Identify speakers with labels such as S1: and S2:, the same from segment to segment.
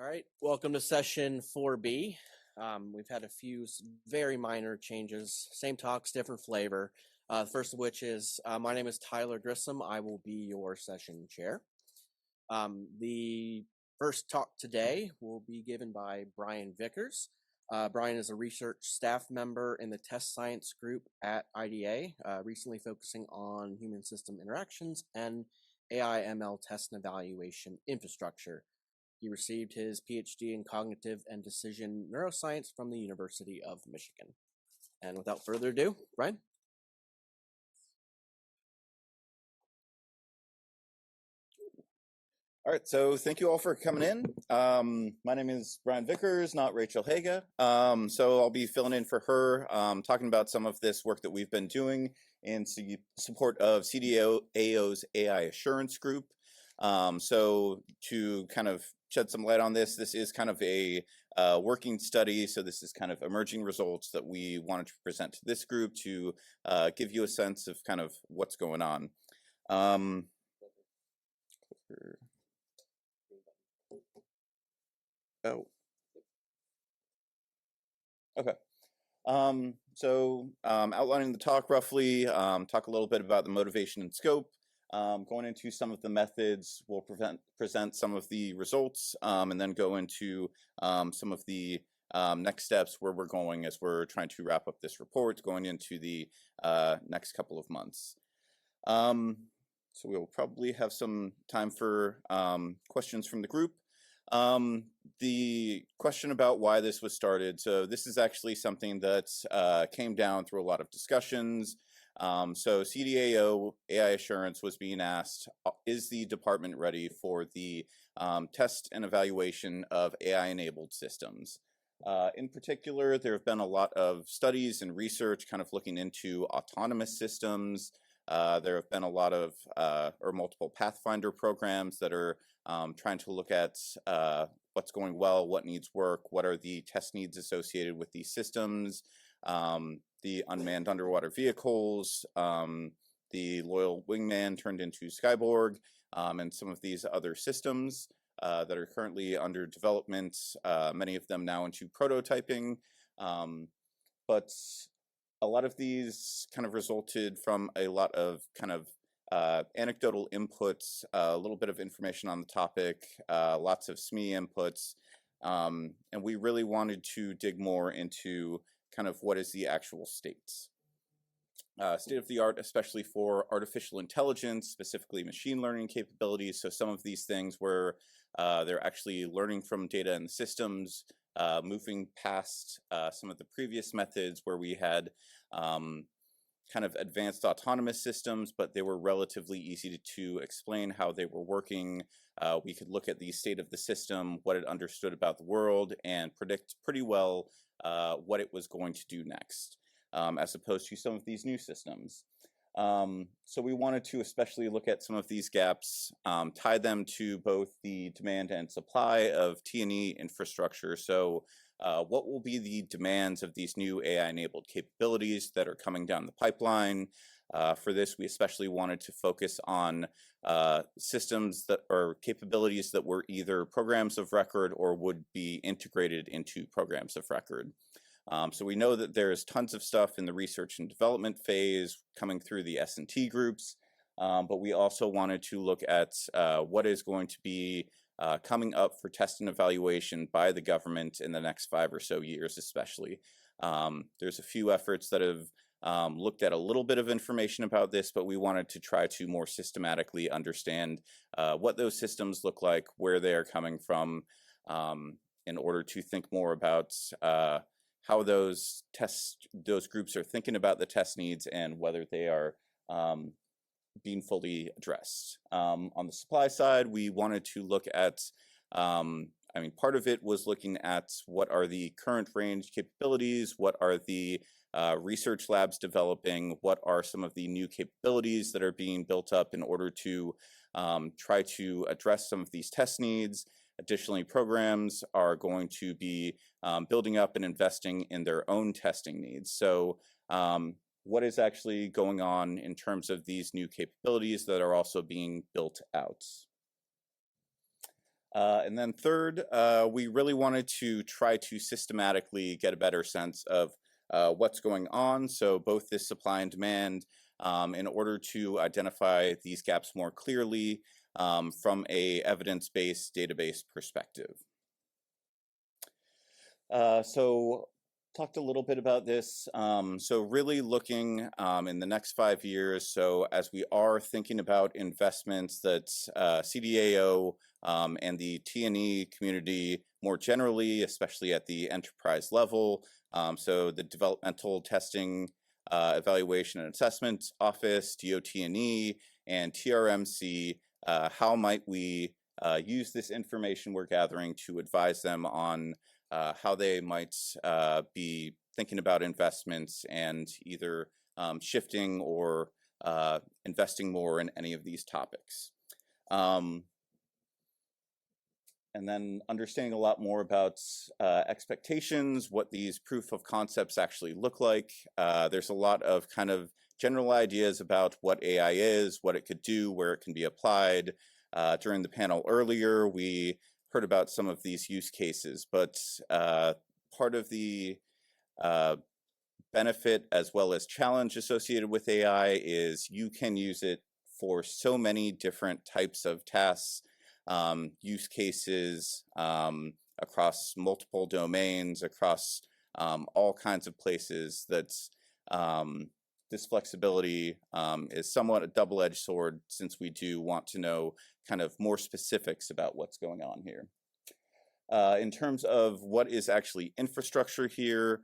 S1: All right, welcome to session 4B. We've had a few very minor changes, same talks, different flavor. First of which is, my name is Tyler Grissom. I will be your session chair. The first talk today will be given by Brian Vickers. Brian is a research staff member in the test science group at IDA, recently focusing on human system interactions and AI ML test and evaluation infrastructure. He received his PhD in cognitive and decision neuroscience from the University of Michigan. And without further ado, Brian.
S2: All right, so thank you all for coming in. My name is Brian Vickers, not Rachel Haga. So I'll be filling in for her, talking about some of this work that we've been doing in support of CDAO's AI assurance group. So to kind of shed some light on this, this is kind of a working study. So this is kind of emerging results that we wanted to present to this group to give you a sense of kind of what's going on. Oh. Okay. Outlining the talk roughly, talk a little bit about the motivation and scope, going into some of the methods, we'll present some of the results, and then go into some of the next steps where we're going as we're trying to wrap up this report going into the next couple of months. So we'll probably have some time for questions from the group. The question about why this was started, so this is actually something that came down through a lot of discussions. So CDAO AI assurance was being asked, is the department ready for the test and evaluation of AI-enabled systems? In particular, there have been a lot of studies and research kind of looking into autonomous systems. There have been a lot of, or multiple Pathfinder programs that are trying to look at what's going well, what needs work, what are the test needs associated with these systems, the unmanned underwater vehicles, the loyal wingman turned into Skyborg, and some of these other systems that are currently under development, many of them now into prototyping. But a lot of these kind of resulted from a lot of kind of anecdotal inputs, a little bit of information on the topic, lots of SME inputs, and we really wanted to dig more into kind of what is the actual state. State of the art, especially for artificial intelligence, specifically machine learning capabilities. So some of these things where they're actually learning from data in the systems, moving past some of the previous methods where we had kind of advanced autonomous systems, but they were relatively easy to explain how they were working. We could look at the state of the system, what it understood about the world, and predict pretty well what it was going to do next, as opposed to some of these new systems. So we wanted to especially look at some of these gaps, tie them to both the demand and supply of T&E infrastructure. So what will be the demands of these new AI-enabled capabilities that are coming down the pipeline? For this, we especially wanted to focus on systems that are capabilities that were either programs of record or would be integrated into programs of record. So we know that there's tons of stuff in the research and development phase coming through the S&T groups, but we also wanted to look at what is going to be coming up for test and evaluation by the government in the next 5 or so years especially. There's a few efforts that have looked at a little bit of information about this, but we wanted to try to more systematically understand what those systems look like, where they are coming from, in order to think more about how those groups are thinking about the test needs and whether they are being fully addressed. On the supply side, we wanted to look at, part of it was looking at what are the current range capabilities, what are the research labs developing, what are some of the new capabilities that are being built up in order to try to address some of these test needs. Additionally, programs are going to be building up and investing in their own testing needs. So what is actually going on in terms of these new capabilities that are also being built out? And then third, we really wanted to try to systematically get a better sense of what's going on. So both this supply and demand, in order to identify these gaps more clearly from a evidence-based database perspective. So talked a little bit about this. So really looking in the next 5 years, so as we are thinking about investments that CDAO and the T&E community more generally, especially at the enterprise level, so the Developmental Testing, Evaluation and Assessment Office, DOT&E, and TRMC, how might we use this information we're gathering to advise them on how they might be thinking about investments and either shifting or investing more in any of these topics. And then understanding a lot more about expectations, what these proof of concepts actually look like. There's a lot of kind of general ideas about what AI is, what it could do, where it can be applied. During the panel earlier, we heard about some of these use cases, but part of the benefit as well as challenge associated with AI is you can use it for so many different types of tasks, use cases across multiple domains, across all kinds of places. That's this flexibility is somewhat a double-edged sword, since we do want to know kind of more specifics about what's going on here. In terms of what is actually infrastructure here,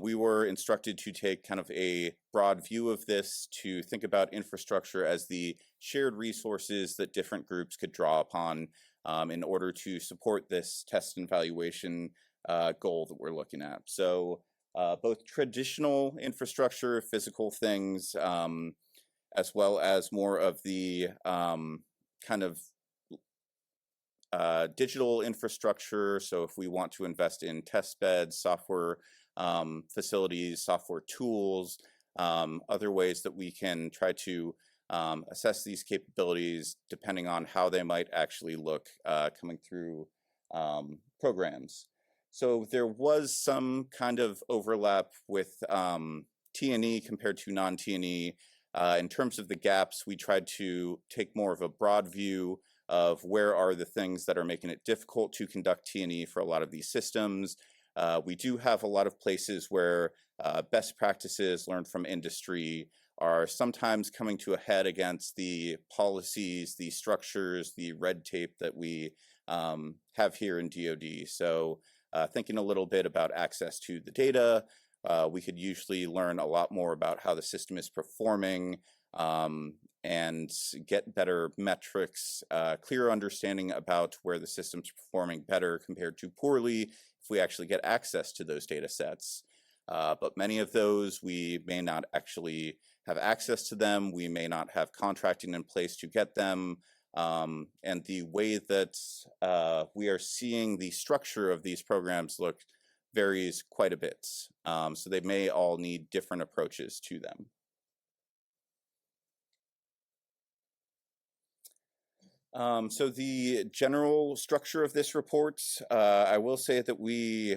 S2: we were instructed to take kind of a broad view of this, to think about infrastructure as the shared resources that different groups could draw upon in order to support this test and evaluation goal that we're looking at. So both traditional infrastructure, physical things, as well as more of the kind of digital infrastructure. So if we want to invest in test beds, software facilities, software tools, other ways that we can try to assess these capabilities depending on how they might actually look coming through programs. So there was some kind of overlap with T&E compared to non-T&E. In terms of the gaps, we tried to take more of a broad view of where are the things that are making it difficult to conduct T&E for a lot of these systems. We do have a lot of places where best practices learned from industry are sometimes coming to a head against the policies, the structures, the red tape that we have here in DoD. So thinking a little bit about access to the data, we could usually learn a lot more about how the system is performing and get better metrics, clearer understanding about where the system's performing better compared to poorly if we actually get access to those data sets. But many of those, we may not actually have access to them. We may not have contracting in place to get them. And the way that we are seeing the structure of these programs look varies quite a bit. So they may all need different approaches to them. So the general structure of this report, I will say that we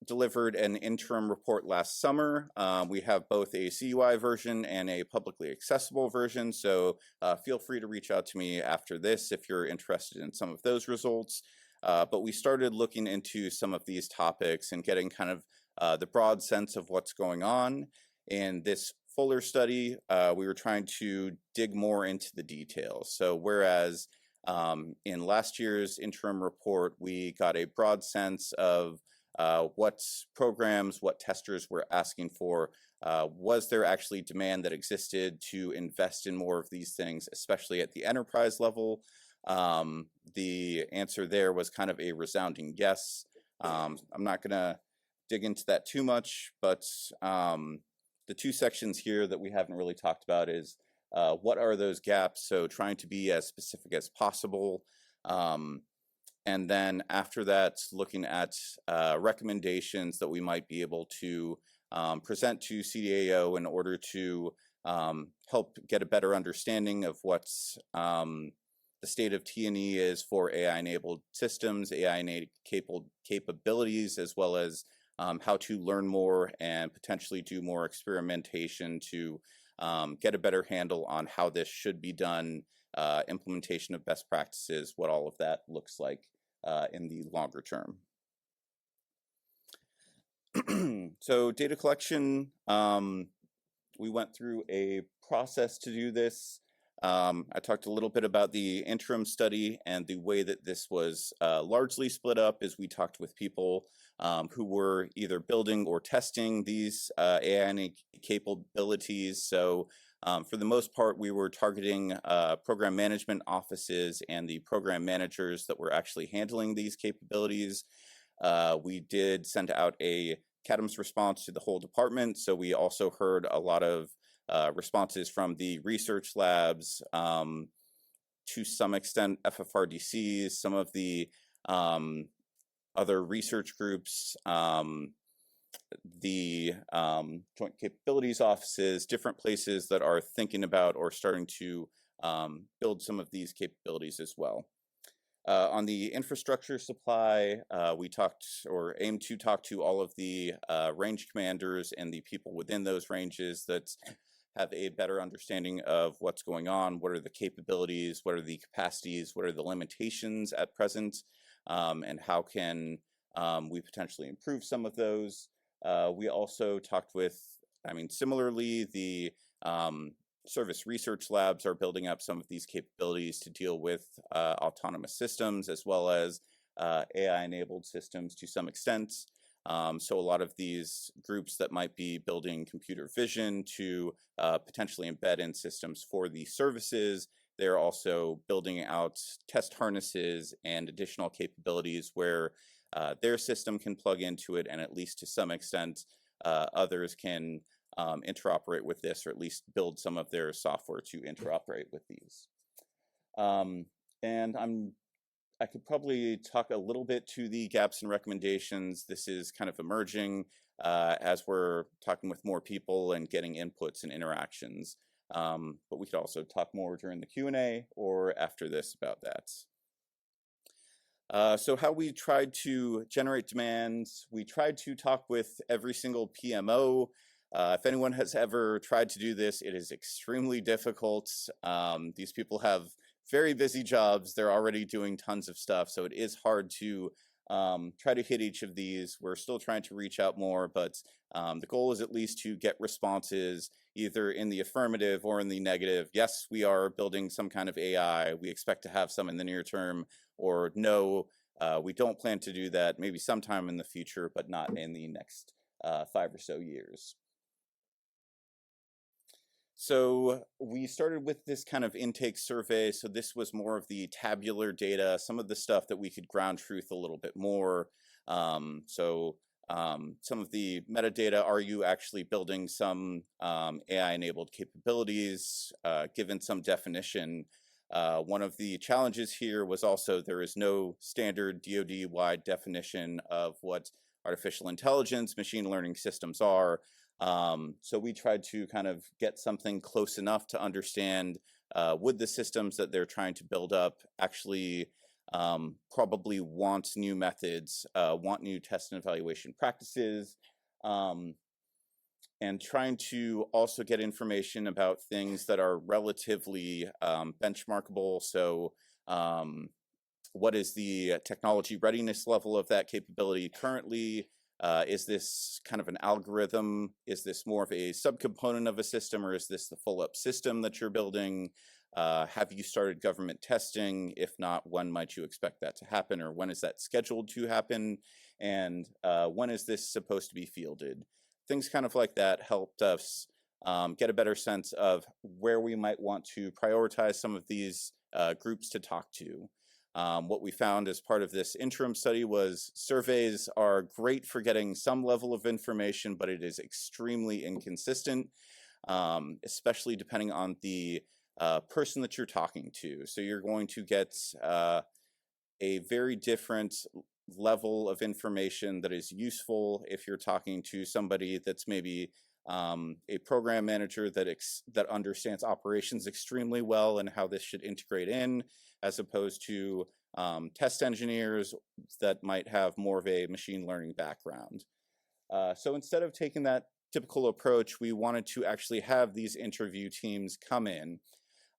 S2: delivered an interim report last summer. We have both a CUI version and a publicly accessible version, so feel free to reach out to me after this if you're interested in some of those results. But we started looking into some of these topics and getting kind of the broad sense of what's going on. In this fuller study, we were trying to dig more into the details. So whereas in last year's interim report, we got a broad sense of what programs, what testers were asking for, was there actually demand that existed to invest in more of these things, especially at the enterprise level? The answer there was kind of a resounding yes. I'm not going to dig into that too much, but the two sections here that we haven't really talked about is what are those gaps, so trying to be as specific as possible. And then after that, looking at recommendations that we might be able to present to CDAO in order to help get a better understanding of what's the state of T&E is for AI-enabled systems, AI-enabled capabilities, as well as how to learn more and potentially do more experimentation to get a better handle on how this should be done, implementation of best practices, what all of that looks like in the longer term. So data collection, we went through a process to do this. I talked a little bit about the interim study, and the way that this was largely split up is we talked with people who were either building or testing these AI capabilities. So for the most part, we were targeting program management offices and the program managers that were actually handling these capabilities. We did send out a CADMS response to the whole department, so we also heard a lot of responses from the research labs, to some extent FFRDCs, some of the other research groups, the joint capabilities offices, different places that are thinking about or starting to build some of these capabilities as well. On the infrastructure supply, we talked or aimed to talk to all of the range commanders and the people within those ranges that have a better understanding of what's going on, what are the capabilities, what are the capacities, what are the limitations at present, and how can we potentially improve some of those. We also talked with, similarly, the service research labs are building up some of these capabilities to deal with autonomous systems as well as AI-enabled systems to some extent. So a lot of these groups that might be building computer vision to potentially embed in systems for the services, they're also building out test harnesses and additional capabilities where their system can plug into it, and at least to some extent others can interoperate with this, or at least build some of their software to interoperate with these. And I could probably talk a little bit to the gaps and recommendations. This is kind of emerging as we're talking with more people and getting inputs and interactions. But we could also talk more during the Q&A or after this about that. So how we tried to generate demands, we tried to talk with every single PMO. If anyone has ever tried to do this, it is extremely difficult. These people have very busy jobs. They're already doing tons of stuff, so it is hard to try to hit each of these. We're still trying to reach out more, but the goal is at least to get responses either in the affirmative or in the negative. Yes, we are building some kind of AI. We expect to have some in the near term, or no, we don't plan to do that, maybe sometime in the future, but not in the next 5 or so years. So we started with this kind of intake survey. So this was more of the tabular data, some of the stuff that we could ground truth a little bit more. Some of the metadata, are you actually building some AI-enabled capabilities, given some definition? One of the challenges here was also there is no standard DoD-wide definition of what artificial intelligence, machine learning systems are. So we tried to kind of get something close enough to understand would the systems that they're trying to build up actually probably want new methods, want new test and evaluation practices, and trying to also get information about things that are relatively benchmarkable. So what is the technology readiness level of that capability currently? Is this kind of an algorithm? Is this more of a subcomponent of a system, or is this the full-up system that you're building? Have you started government testing? If not, when might you expect that to happen, or when is that scheduled to happen? And when is this supposed to be fielded? Things kind of like that helped us get a better sense of where we might want to prioritize some of these groups to talk to. What we found as part of this interim study was surveys are great for getting some level of information, but it is extremely inconsistent, especially depending on the person that you're talking to. So you're going to get a very different level of information that is useful if you're talking to somebody that's maybe a program manager that understands operations extremely well and how this should integrate in, as opposed to test engineers that might have more of a machine learning background. So instead of taking that typical approach, we wanted to actually have these interview teams come in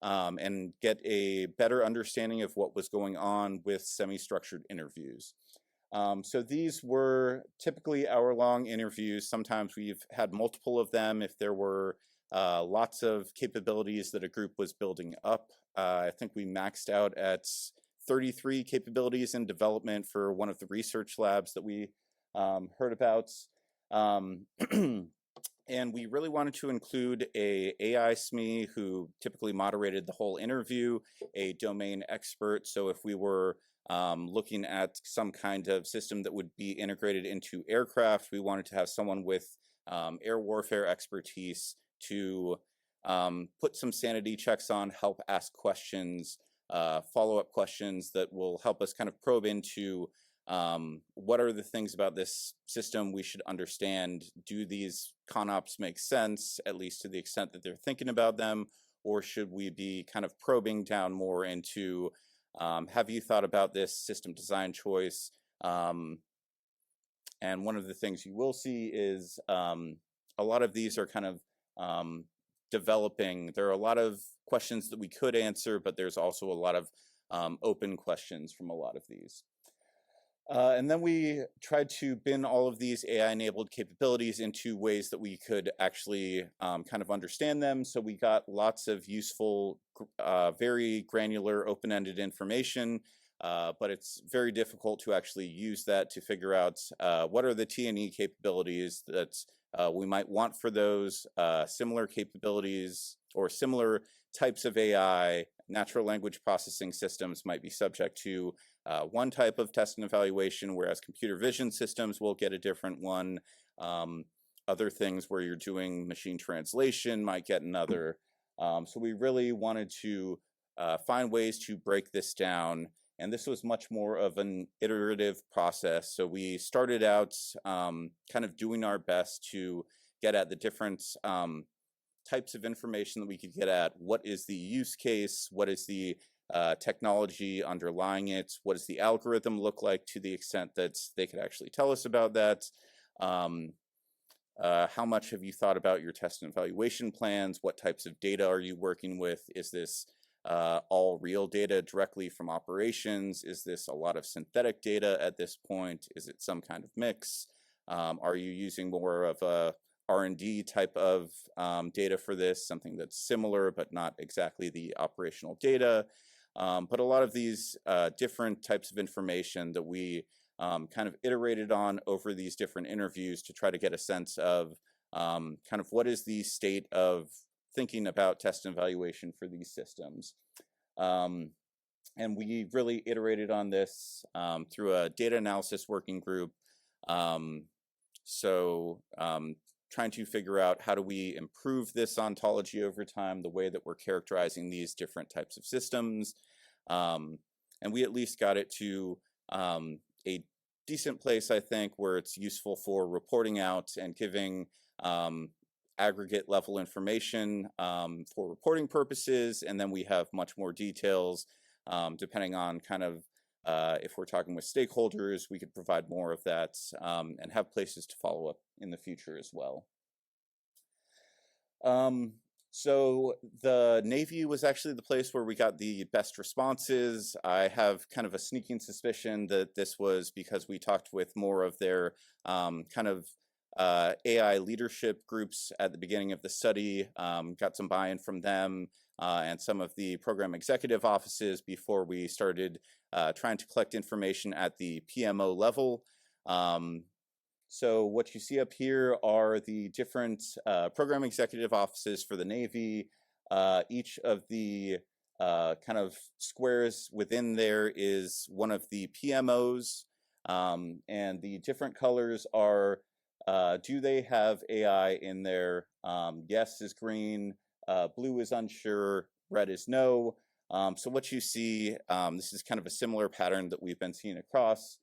S2: and get a better understanding of what was going on with semi-structured interviews. So these were typically hour-long interviews. Sometimes we've had multiple of them if there were lots of capabilities that a group was building up. I think we maxed out at 33 capabilities in development for one of the research labs that we heard about. And we really wanted to include a AI SME who typically moderated the whole interview, a domain expert. So if we were looking at some kind of system that would be integrated into aircraft, we wanted to have someone with air warfare expertise to put some sanity checks on, help ask questions, follow-up questions that will help us kind of probe into what are the things about this system we should understand? Do these ConOps make sense, at least to the extent that they're thinking about them? Or should we be kind of probing down more into, have you thought about this system design choice? And one of the things you will see is a lot of these are kind of developing. There are a lot of questions that we could answer, but there's also a lot of open questions from a lot of these. And then we tried to bin all of these AI-enabled capabilities into ways that we could actually kind of understand them. So we got lots of useful, very granular, open-ended information, but it's very difficult to actually use that to figure out what are the T&E capabilities that we might want for those similar capabilities or similar types of AI. Natural language processing systems might be subject to one type of test and evaluation, whereas computer vision systems will get a different one. Other things where you're doing machine translation might get another. So we really wanted to find ways to break this down. And this was much more of an iterative process. So we started out kind of doing our best to get at the different types of information that we could get at. What is the use case? What is the technology underlying it? What does the algorithm look like to the extent that they could actually tell us about that? How much have you thought about your test and evaluation plans? What types of data are you working with? Is this all real data directly from operations? Is this a lot of synthetic data at this point? Is it some kind of mix? Are you using more of a R&D type of data for this, something that's similar but not exactly the operational data? But a lot of these different types of information that we kind of iterated on over these different interviews to try to get a sense of kind of what is the state of thinking about test and evaluation for these systems. And we really iterated on this through a data analysis working group. Trying to figure out how do we improve this ontology over time, the way that we're characterizing these different types of systems. And we at least got it to a decent place, I think, where it's useful for reporting out and giving aggregate level information for reporting purposes. And then we have much more details depending on kind of if we're talking with stakeholders, we could provide more of that and have places to follow up in the future as well. So the Navy was actually the place where we got the best responses. I have kind of a sneaking suspicion that this was because we talked with more of their kind of AI leadership groups at the beginning of the study, got some buy-in from them and some of the program executive offices before we started trying to collect information at the PMO level. So what you see up here are the different program executive offices for the Navy. Each of the kind of squares within there is one of the PMOs, and the different colors are do they have AI in there? Yes is green, blue is unsure, red is no. So what you see, this is kind of a similar pattern that we've been seeing across.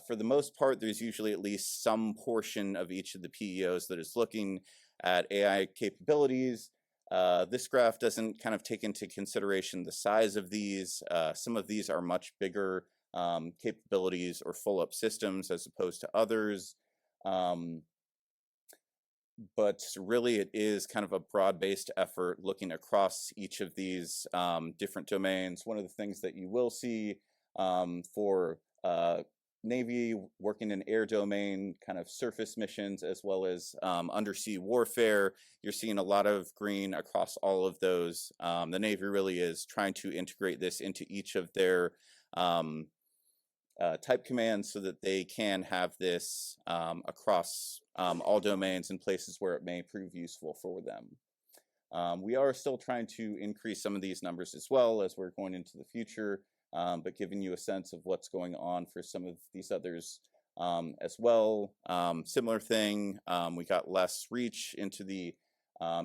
S2: For the most part, there's usually at least some portion of each of the PEOs that is looking at AI capabilities, this graph doesn't kind of take into consideration the size of these. Some of these are much bigger capabilities or full-up systems as opposed to others. But really it is kind of a broad-based effort looking across each of these different domains. One of the things that you will see for Navy working in air domain, kind of surface missions, as well as undersea warfare, you're seeing a lot of green across all of those. The Navy really is trying to integrate this into each of their type commands so that they can have this across all domains and places where it may prove useful for them. We are still trying to increase some of these numbers as well as we're going into the future, but giving you a sense of what's going on for some of these others as well. Similar thing, we got less reach into the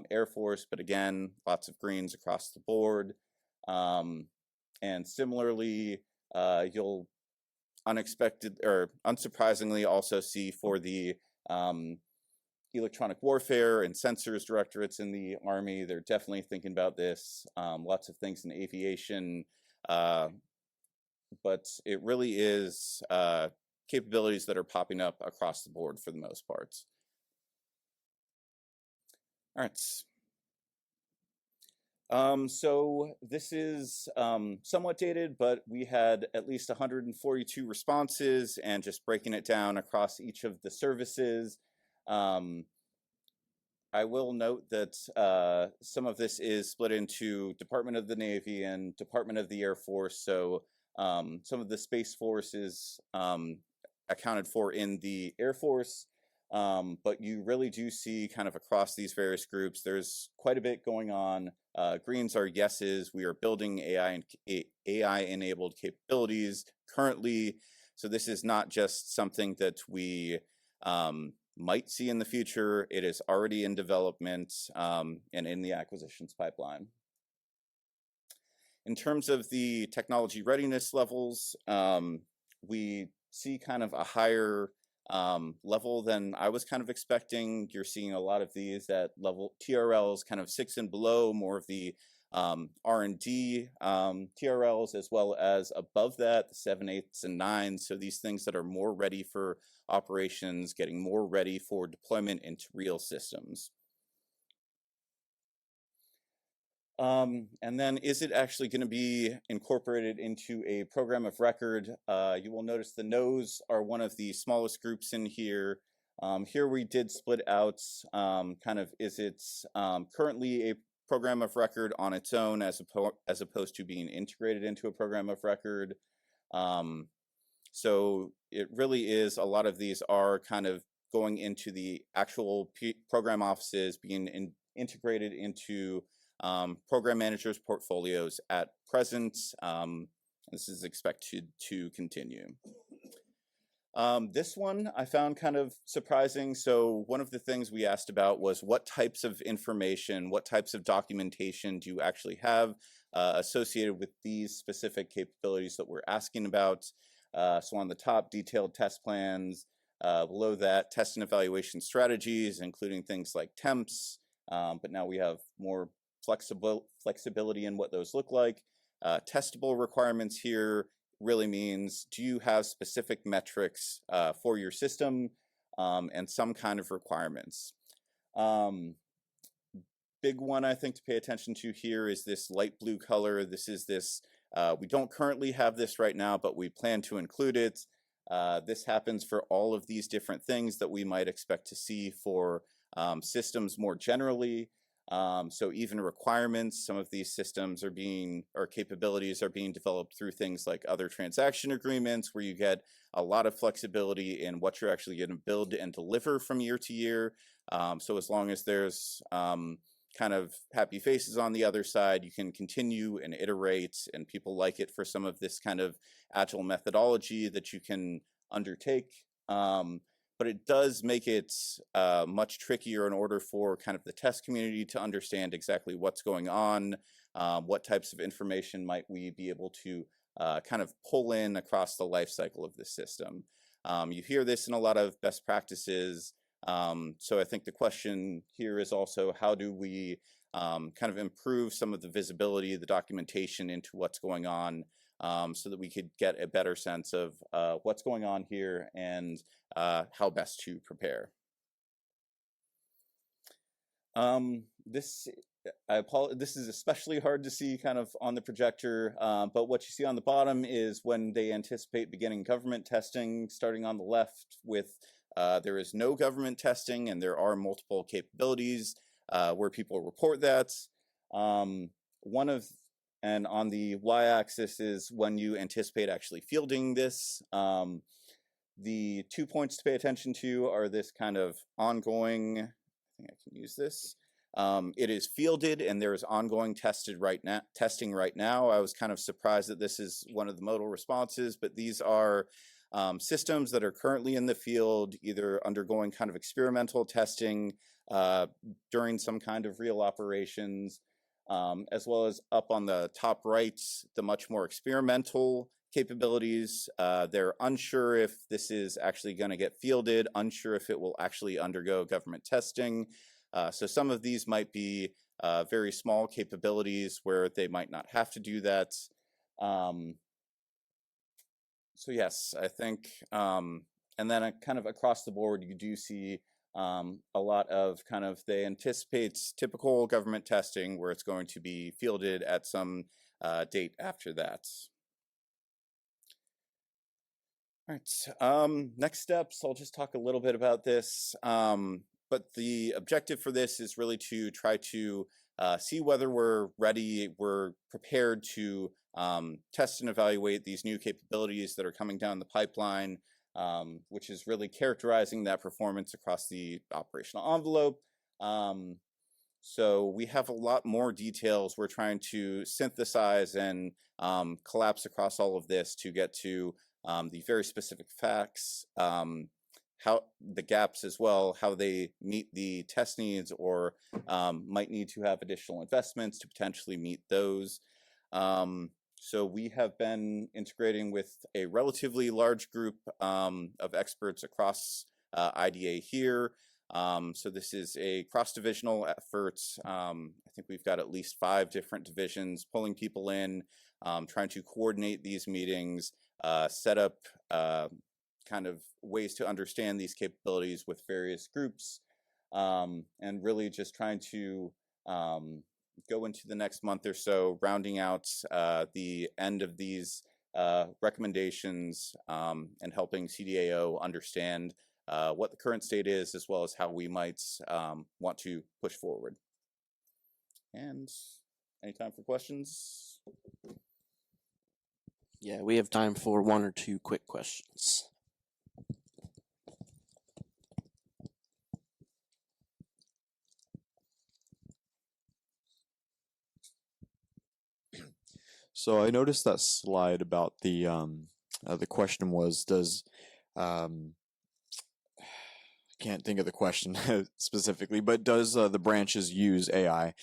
S2: Air Force, but again, lots of greens across the board. And similarly, you'll unexpected or unsurprisingly also see for the electronic warfare and sensors directorates in the Army, they're definitely thinking about this. Lots of things in aviation, but it really is capabilities that are popping up across the board for the most part. All right. So this is somewhat dated, but we had at least 142 responses, and just breaking it down across each of the services. I will note that some of this is split into Department of the Navy and Department of the Air Force. So some of the Space Force is accounted for in the Air Force. But you really do see kind of across these various groups, there's quite a bit going on. Greens are yeses. We are building AI-enabled capabilities currently. So this is not just something that we might see in the future. It is already in development and in the acquisitions pipeline. In terms of the technology readiness levels, we see kind of a higher level than I was kind of expecting. You're seeing a lot of these at level TRLs, kind of 6 and below, more of the R&D TRLs, as well as above that, the 7, 8s, and 9s. So these things that are more ready for operations, getting more ready for deployment into real systems. And then is it actually going to be incorporated into a program of record? You will notice the no's are one of the smallest groups in here. Here we did split out kind of is it currently a program of record on its own as opposed to being integrated into a program of record. So it really is, a lot of these are kind of going into the actual program offices, being integrated into program managers' portfolios at present. This is expected to continue. This one I found kind of surprising. So one of the things we asked about was what types of information, what types of documentation do you actually have associated with these specific capabilities that we're asking about. So on the top, detailed test plans. Below that, test and evaluation strategies, including things like temps. But now we have more flexibility in what those look like. Testable requirements here really means, do you have specific metrics for your system and some kind of requirements? Big one I think to pay attention to here is this light blue color. This is this, we don't currently have this right now, but we plan to include it. This happens for all of these different things that we might expect to see for systems more generally. So even requirements, some of these systems are being, or capabilities are being developed through things like other transaction agreements, where you get a lot of flexibility in what you're actually going to build and deliver from year to year. So as long as there's kind of happy faces on the other side, you can continue and iterate, and people like it for some of this kind of agile methodology that you can undertake. But it does make it much trickier in order for kind of the test community to understand exactly what's going on, what types of information might we be able to kind of pull in across the life cycle of the system. You hear this in a lot of best practices, So I think the question here is also how do we kind of improve some of the visibility, the documentation into what's going on, so that we could get a better sense of what's going on here and how best to prepare. This is especially hard to see kind of on the projector, but what you see on the bottom is when they anticipate beginning government testing, starting on the left with there is no government testing and there are multiple capabilities where people report that. And on the y-axis is when you anticipate actually fielding this. The 2 points to pay attention to are this kind of ongoing, I think I can use this. It is fielded and there is ongoing testing right now. I was kind of surprised that this is one of the modal responses, but these are systems that are currently in the field, either undergoing kind of experimental testing during some kind of real operations, as well as up on the top right, the much more experimental capabilities. They're unsure if this is actually going to get fielded, unsure if it will actually undergo government testing. So some of these might be very small capabilities where they might not have to do that. So yes, I think, and then kind of across the board, you do see a lot of kind of, they anticipate typical government testing where it's going to be fielded at some date after that. All right, next steps, I'll just talk a little bit about this. But the objective for this is really to try to see whether we're ready, we're prepared to test and evaluate these new capabilities that are coming down the pipeline, which is really characterizing that performance across the operational envelope. So we have a lot more details we're trying to synthesize and collapse across all of this to get to the very specific facts, how the gaps as well, how they meet the test needs or might need to have additional investments to potentially meet those. So we have been integrating with a relatively large group of experts across IDA here. So this is a cross-divisional effort. I think we've got at least 5 different divisions pulling people in, trying to coordinate these meetings, set up kind of ways to understand these capabilities with various groups, and really just trying to go into the next month or so, rounding out the end of these recommendations and helping CDAO understand what the current state is, as well as how we might want to push forward. And any time for questions?
S1: Yeah, we have time for 1 or 2 quick questions.
S3: So I noticed that slide about the question was, does I can't think of the question specifically, but does the branches use AI?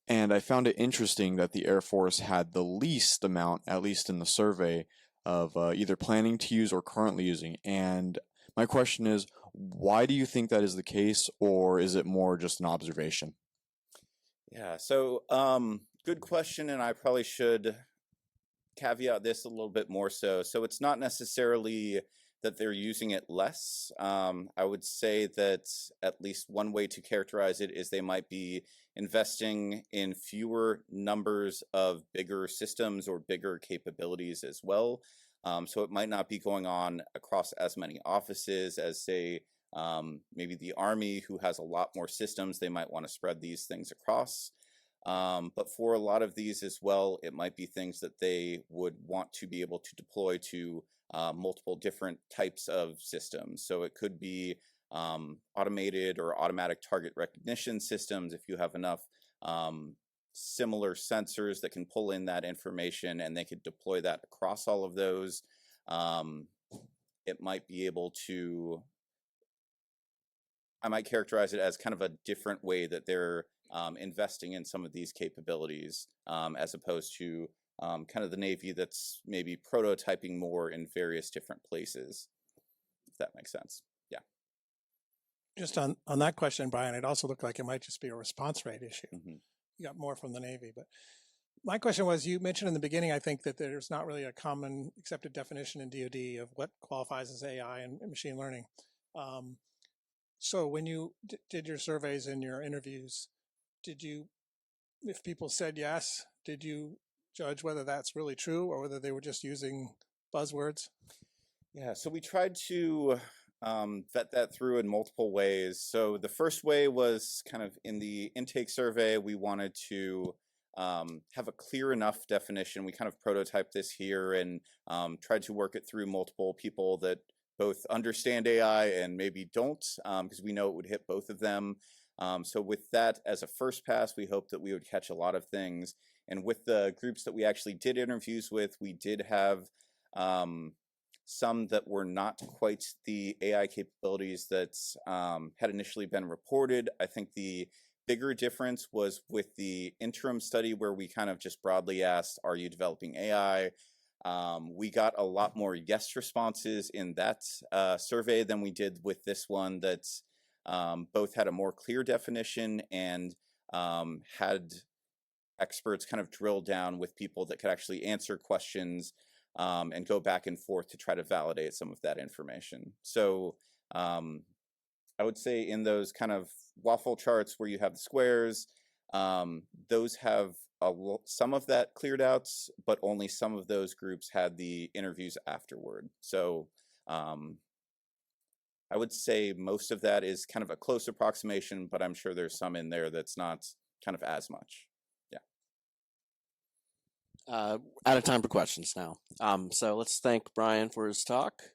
S3: And I found it interesting that the Air Force had the least amount, at least in the survey, of either planning to use or currently using. And my question is, why do you think that is the case, or is it more just an observation?
S2: Yeah, so good question, and I probably should caveat this a little bit more so. So it's not necessarily that they're using it less. I would say that at least one way to characterize it is they might be investing in fewer numbers of bigger systems or bigger capabilities as well. So it might not be going on across as many offices as, say, maybe the Army, who has a lot more systems. They might want to spread these things across. But for a lot of these as well, it might be things that they would want to be able to deploy to multiple different types of systems. So it could be automated or automatic target recognition systems if you have enough similar sensors that can pull in that information and they could deploy that across all of those. It might be able to, I might characterize it as kind of a different way that they're investing in some of these capabilities, as opposed to kind of the Navy that's maybe prototyping more in various different places, if that makes sense. Yeah.
S4: Just on that question, Brian, it also looked like it might just be a response rate issue.
S2: Mhm.
S4: You got more from the Navy, but my question was, you mentioned in the beginning, I think, that there's not really a common accepted definition in DoD of what qualifies as AI and machine learning. So when you did your surveys and your interviews, if people said yes, did you judge whether that's really true or whether they were just using buzzwords?
S2: Yeah, so we tried to vet that through in multiple ways. So the first way was kind of in the intake survey, we wanted to have a clear enough definition. We kind of prototyped this here and tried to work it through multiple people that both understand AI and maybe don't, because we know it would hit both of them. So with that as a first pass, we hoped that we would catch a lot of things. And with the groups that we actually did interviews with, we did have some that were not quite the AI capabilities that had initially been reported. I think the bigger difference was with the interim study where we kind of just broadly asked, are you developing AI? We got a lot more yes responses in that survey than we did with this one that both had a more clear definition and had experts kind of drill down with people that could actually answer questions and go back and forth to try to validate some of that information. So I would say in those kind of waffle charts where you have the squares, those have some of that cleared out, but only some of those groups had the interviews afterward. So I would say most of that is kind of a close approximation, but I'm sure there's some in there that's not kind of as much.
S1: Out of time for questions now. So let's thank Brian for his talk.